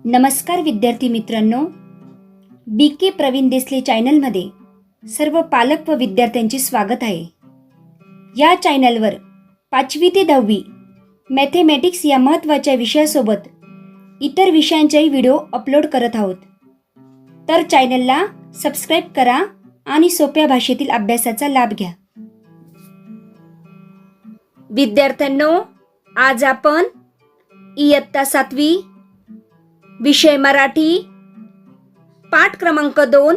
नमस्कार विद्यार्थी मित्रांनो, BK प्रवीण देसले चॅनलमध्ये सर्व पालक व विद्यार्थ्यांचे स्वागत आहे. या चॅनलवर 5वी ते 10वी मॅथेमॅटिक्स या महत्त्वाच्या विषयासोबत इतर विषयांचेही व्हिडिओ अपलोड करत आहोत. तर चॅनलला सबस्क्राईब करा आणि सोप्या भाषेतील अभ्यासाचा लाभ घ्या. विद्यार्थ्यांनो, आज आपण इयत्ता 7वी विषय मराठी पाठ क्रमांक 2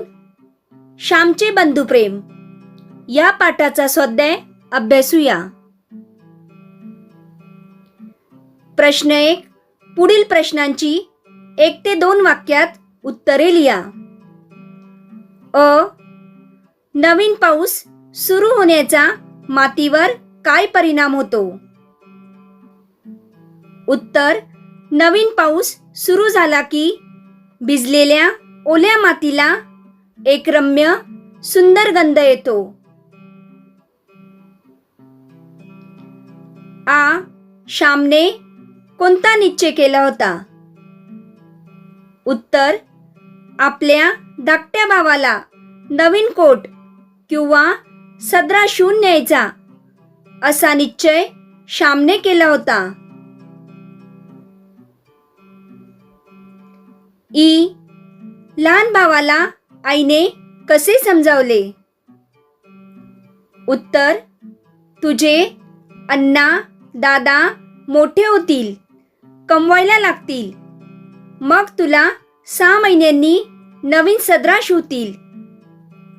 श्यामचे बंधुप्रेम या पाठाचा स्वाध्याय अभ्यासूया. प्रश्न 1. पुढील प्रश्नांची 1 ते 2 वाक्यात उत्तरे लिहा. नवीन पाऊस सुरू होण्याचा मातीवर काय परिणाम होतो? उत्तर: नवीन पाऊस सुरू झाला की भिजलेल्या ओल्या मातीला एक रम्य सुंदर गंध येतो. श्यामने कोणता निश्चय केला होता? उत्तर: आपल्या धाकट्या भावाला नवीन कोट किंवा सदरा शिवून न्यायचा असा निश्चय श्यामने केला होता. लहान भावाला आईने कसे समजावले? उत्तर: तुझे अण्णा दादा मोठे होतील, कमवायला लागतील, मग तुला 6 महिन्यांनी नवीन सदरा शिवतील.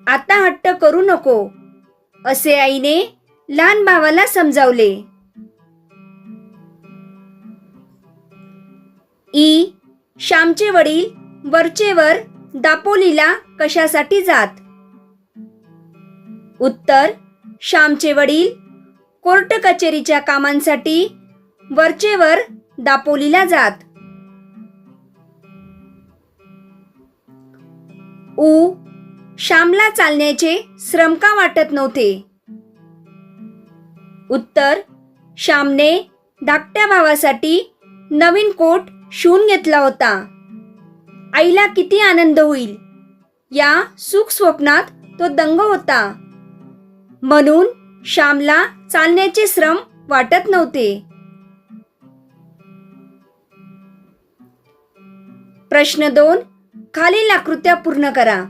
आता हट्ट करू नको, असे आईने लहान भावाला समजावले. श्यामचे वडील वरचेवर दापोलीला कशासाठी जात? उत्तर: श्यामचे वडील कोर्ट कचेरीच्या कामांसाठी वरचेवर दापोलीला जात. श्यामला चालण्याचे श्रम का वाटत नव्हते? उत्तर: श्यामने धाकट्या भावासाठी नवीन कोट शिवून घेतला होता. आईला किती आनंद होईल या सुख स्वप्नात तो दंग होता, म्हणून श्यामला चालण्याचे श्रम वाटत नव्हते. प्रश्न 2. खालील आकृत्या पूर्ण करा.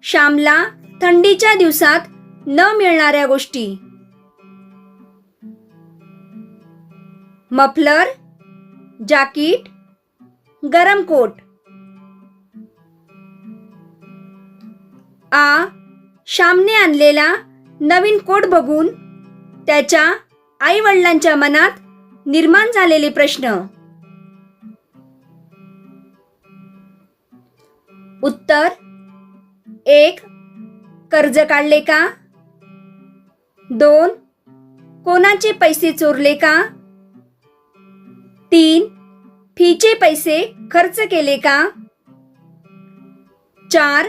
श्यामला थंडीच्या दिवसात न मिळणाऱ्या गोष्टी. मफलर, जाकीट, गरम कोट. श्यामने आणलेला नवीन कोट बघून त्याच्या आई वडिलांच्या मनात निर्माण झालेले प्रश्न. उत्तर: 1. कर्ज काढले का? 2. कोणाचे पैसे चोरले का? 3. फीचे पैसे खर्च केले का? 4.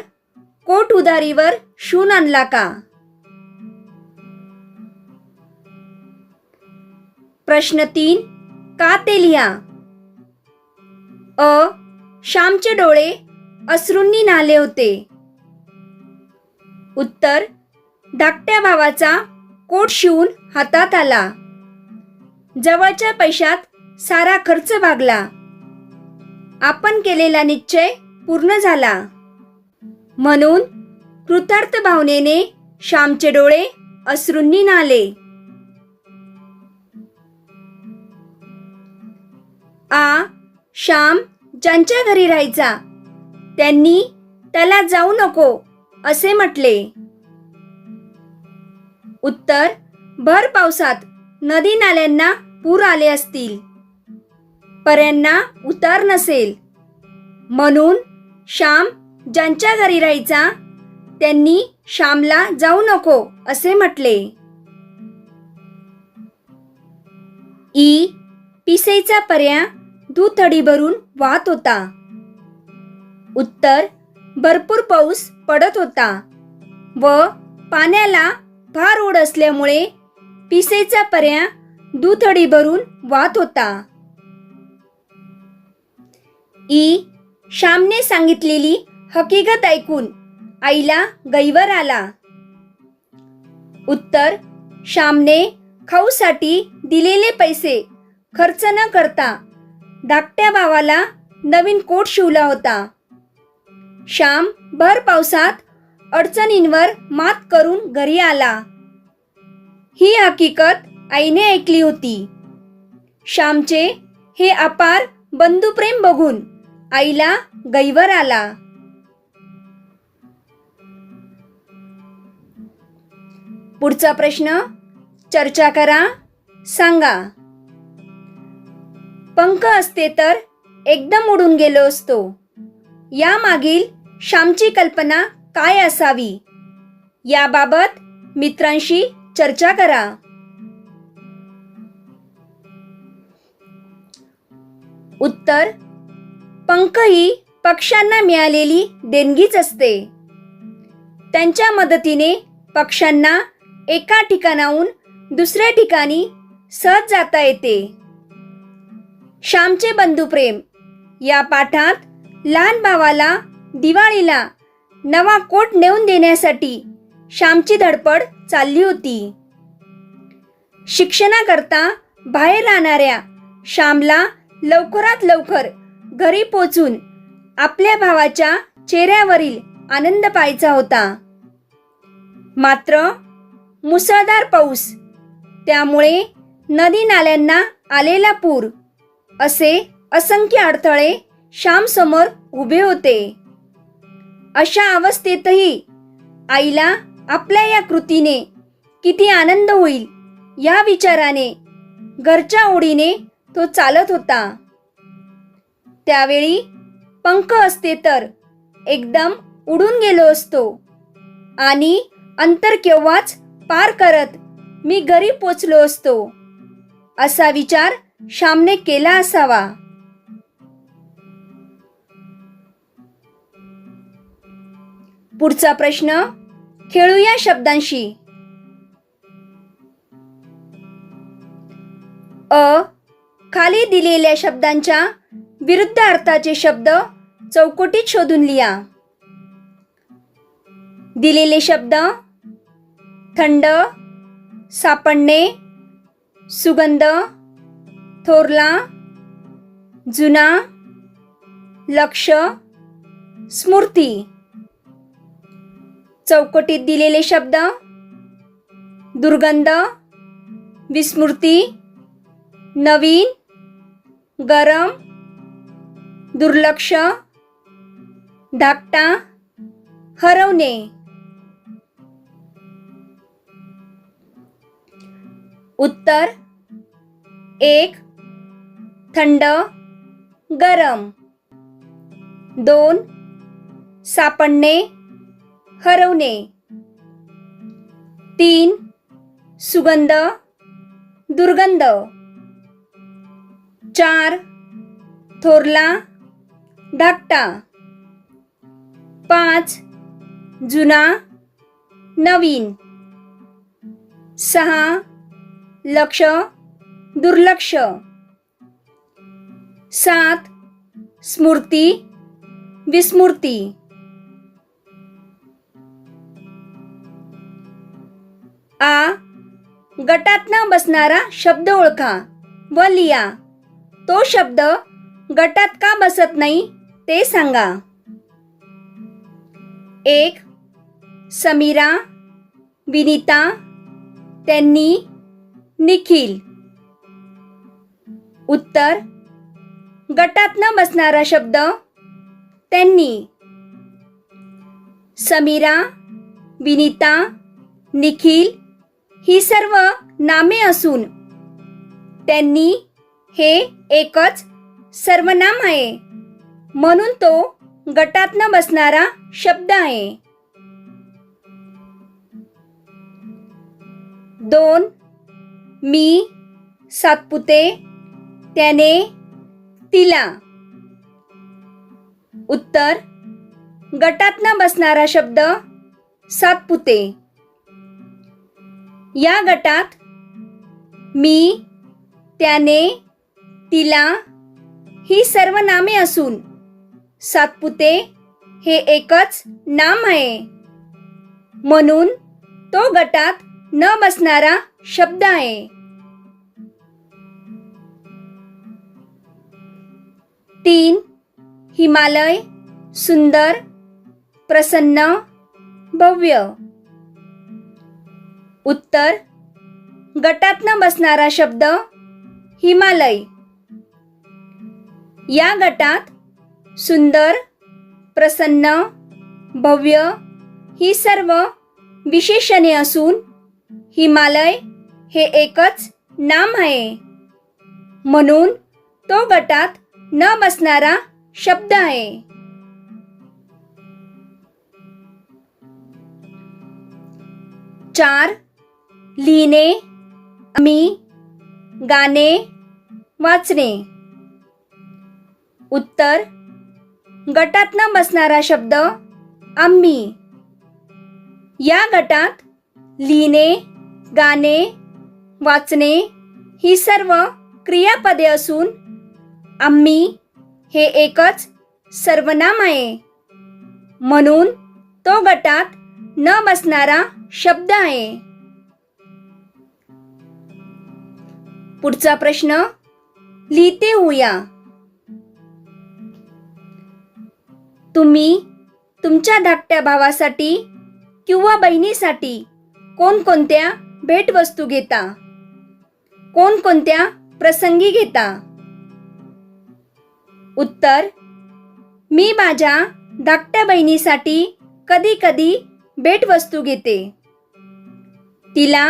कोट उधारीवर शिवून आणला का? प्रश्न 3. का ते लिहा. श्यामचे डोळे अश्रूंनी न्हाले होते. उत्तर: धाकट्या भावाचा कोट शिवून हातात आला. जवळच्या पैशात सारा खर्च भागला. आपण केलेला निश्चय पूर्ण झाला, म्हणून कृतार्थ भावनेने श्यामचे डोळे अश्रूंनी न्हाले. श्याम ज्यांच्या घरी राहायचा त्यांनी त्याला जाऊ नको असे म्हटले. उत्तर: भर पावसात नदी नाल्यांना पूर आले असतील, पर्यांना उतार नसेल, म्हणून श्याम ज्यांच्या घरी राहायचा त्यांनी श्यामला जाऊ नको असे म्हटले. पिसेचा पर्या दुथडी भरून वाहत होता. उत्तर: भरपूर पाऊस पडत होता व पाण्याला फार ओढ असल्यामुळे पिसेचा पर्या दुथडी भरून वाहत होता. ई. श्यामने सांगितलेली हकीकत ऐकून आईला गैवर आला. उत्तर. श्यामने खाऊसाठी दिलेले पैसे खर्च न करता धाकट्या भावाला नवीन कोट शिवला होता. श्याम भर पावसात अडचणींवर मात करून घरी आला. ही हकीकत आईने ऐकली होती. श्यामचे हे अपार बंधुप्रेम बघून आईला गैवर आला. पुढचा प्रश्न. चर्चा करा, सांगा. पंख असते तर एकदम उडून गेलो असतो. यामागील श्यामची कल्पना काय असावी? याबाबत मित्रांशी चर्चा करा. उत्तर. पंख ही पक्ष्यांना मिळालेली देणगीच असते. त्यांच्या मदतीने पक्ष्यांना एका ठिकाणाहून दुसऱ्या ठिकाणी सहज जाता येते. श्यामचे बंधुप्रेम या पाठात लहान भावाला दिवाळीला नवा कोट नेऊन देण्यासाठी श्यामची धडपड चालली होती. शिक्षणाकरता बाहेर राहणाऱ्या श्यामला लवकरात लवकर घरी पोचून आपल्या भावाच्या चेहऱ्यावरील आनंद पाहायचा होता. मात्र मुसळधार पाऊस, त्यामुळे नदी नाल्यांना आलेला पूर असे असंख्य अडथळे श्यामसमोर उभे होते. अशा अवस्थेतही आईला आपल्या या कृतीने किती आनंद होईल या विचाराने घरच्या ओढीने तो चालत होता. त्यावेळी पंख असते तर एकदम उडून गेलो असतो आणि अंतर केव्हाच पार करत मी घरी पोचलो असतो, असा विचार श्यामने केला असावा. पुढचा प्रश्न. खेळूया शब्दांशी. अ. खाली दिलेल्या शब्दांच्या विरुद्ध अर्थाचे शब्द चौकटीत शोधून लिहा. दिलेले शब्द: थंड, सापडणे, सुगंध, थोरला, जुना, लक्ष, स्मृती. चौकटीत दिलेले शब्द: दुर्गंध, विस्मृती, नवीन, गरम, दुर्लक्ष, धाकटा, हरवणे. उत्तर. 1. थंड, गरम. 2. सापडणे, हरवणे. 3. सुगंध, दुर्गंध. 4. थोरला, धाकटा. 5. जुना, नवीन. 6. लक्ष, दुर्लक्ष. 7. स्मृती, विस्मृती. आ. गटात न बसणारा शब्द ओळखा व लिहा. तो शब्द गटात का बसत नाही ते सांगा. 1. समीरा, विनीता, त्यांनी, निखिल. उत्तर. गटात न बसणारा शब्द त्यांनी. समीरा, विनीता, निखिल ही सर्व नामे असून त्यांनी हे एकच सर्वनाम आहे, म्हणून तो गटात न बसणारा शब्द आहे. 2. मी, सातपुते, त्याने, तिला. उत्तर. गटात न बसणारा शब्द सातपुते. या गटात मी, त्याने, तिला ही सर्व नामे असून सातपुते हे एकच नाम आहे, म्हणून तो गटात न बसणारा शब्द आहे. 3. हिमालय सुंदर, प्रसन्न, भव्य. उत्तर: गटात न बसणारा शब्द हिमालय. या गटात सुंदर, प्रसन्न, भव्य ही सर्व विशेषणे असून हिमालय हे एकच नाम आहे, म्हणून तो गटात न बसणारा शब्द आहे. चार. लिहिणे, आम्ही, गाणे, वाचणे. उत्तर: गटात न बसणारा शब्द आम्ही. या गटात लिहिणे, गाणे, वाचणे ही सर्व क्रियापदे असून आम्ही हे एकच सर्वनाम आहे, म्हणून तो गटात न बसणारा शब्द आहे. पुढचा प्रश्न लिहिते होऊया. तुम्ही तुमच्या धाकट्या भावासाठी किंवा बहिणीसाठी कोणकोणत्या भेटवस्तू घेता? कोणकोणत्या प्रसंगी घेता? उत्तर: मी माझ्या धाकट्या बहिणीसाठी कधी कधी भेटवस्तू घेते. तिला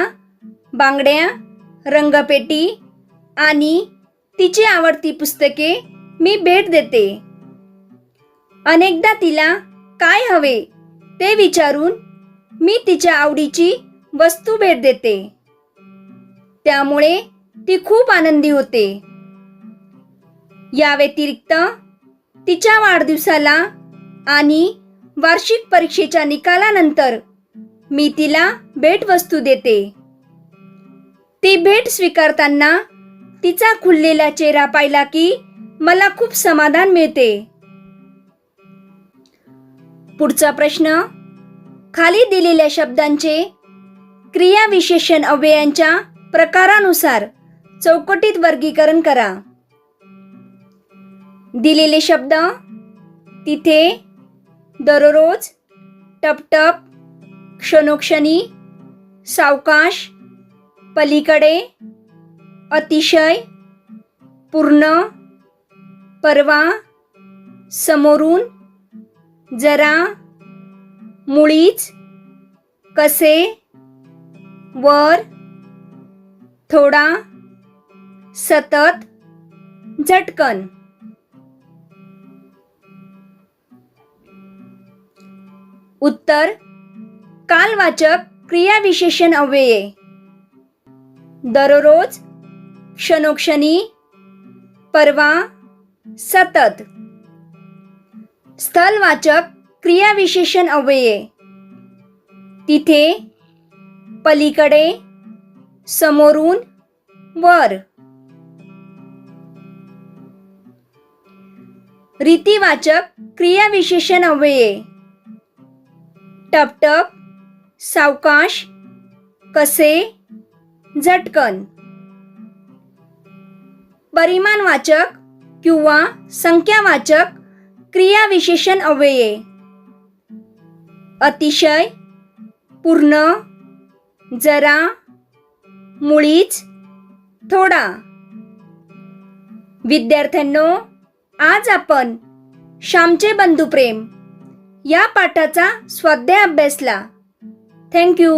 बांगड्या, रंगपेटी आणि तिची आवडती पुस्तके मी भेट देते. अनेकदा तिला काय हवे ते विचारून मी तिच्या आवडीची वस्तू भेट देते. त्यामुळे ती खूप आनंदी होते. या व्यतिरिक्त तिच्या वाढदिवसाला आणि वार्षिक परीक्षेच्या निकालानंतर मी तिला भेटवस्तू देते. ती भेट स्वीकारताना तिचा खुललेला चेहरा पाहिला की मला खूप समाधान मिळते. पुढचा प्रश्न खाली दिलेल्या शब्दांचे क्रियाविशेषण अव्ययांच्या प्रकारानुसार चौकटीत वर्गीकरण करा. दिलेले शब्द: तिथे, दररोज, टपटप, क्षणोक्षणी, सावकाश, पलीकडे, अतिशय, पूर्ण, परवा, समोरून, जरा, मुळीच, कसे, वर, थोडा, सतत, झटकन. उत्तर: कालवाचक क्रियाविशेषण अव्यये: दररोज, क्षणोक्षणी, परवा, सतत. स्थलवाचक क्रियाविशेषण अव्यये: तिथे, पलीकडे, समोरून, वर. रीतिवाचक क्रियाविशेषण अव्यये: टपटप, सावकाश, कसे, झटकन. परिमाणवाचक किंवा संख्यावाचक क्रियाविशेषण अव्यये: अतिशय, पूर्ण, जरा, मुळीच, थोडा. विद्यार्थ्यांनो, आज आपण श्यामचे बंधुप्रेम या पाठाचा स्वाध्याय अभ्यासला. थँक्यू.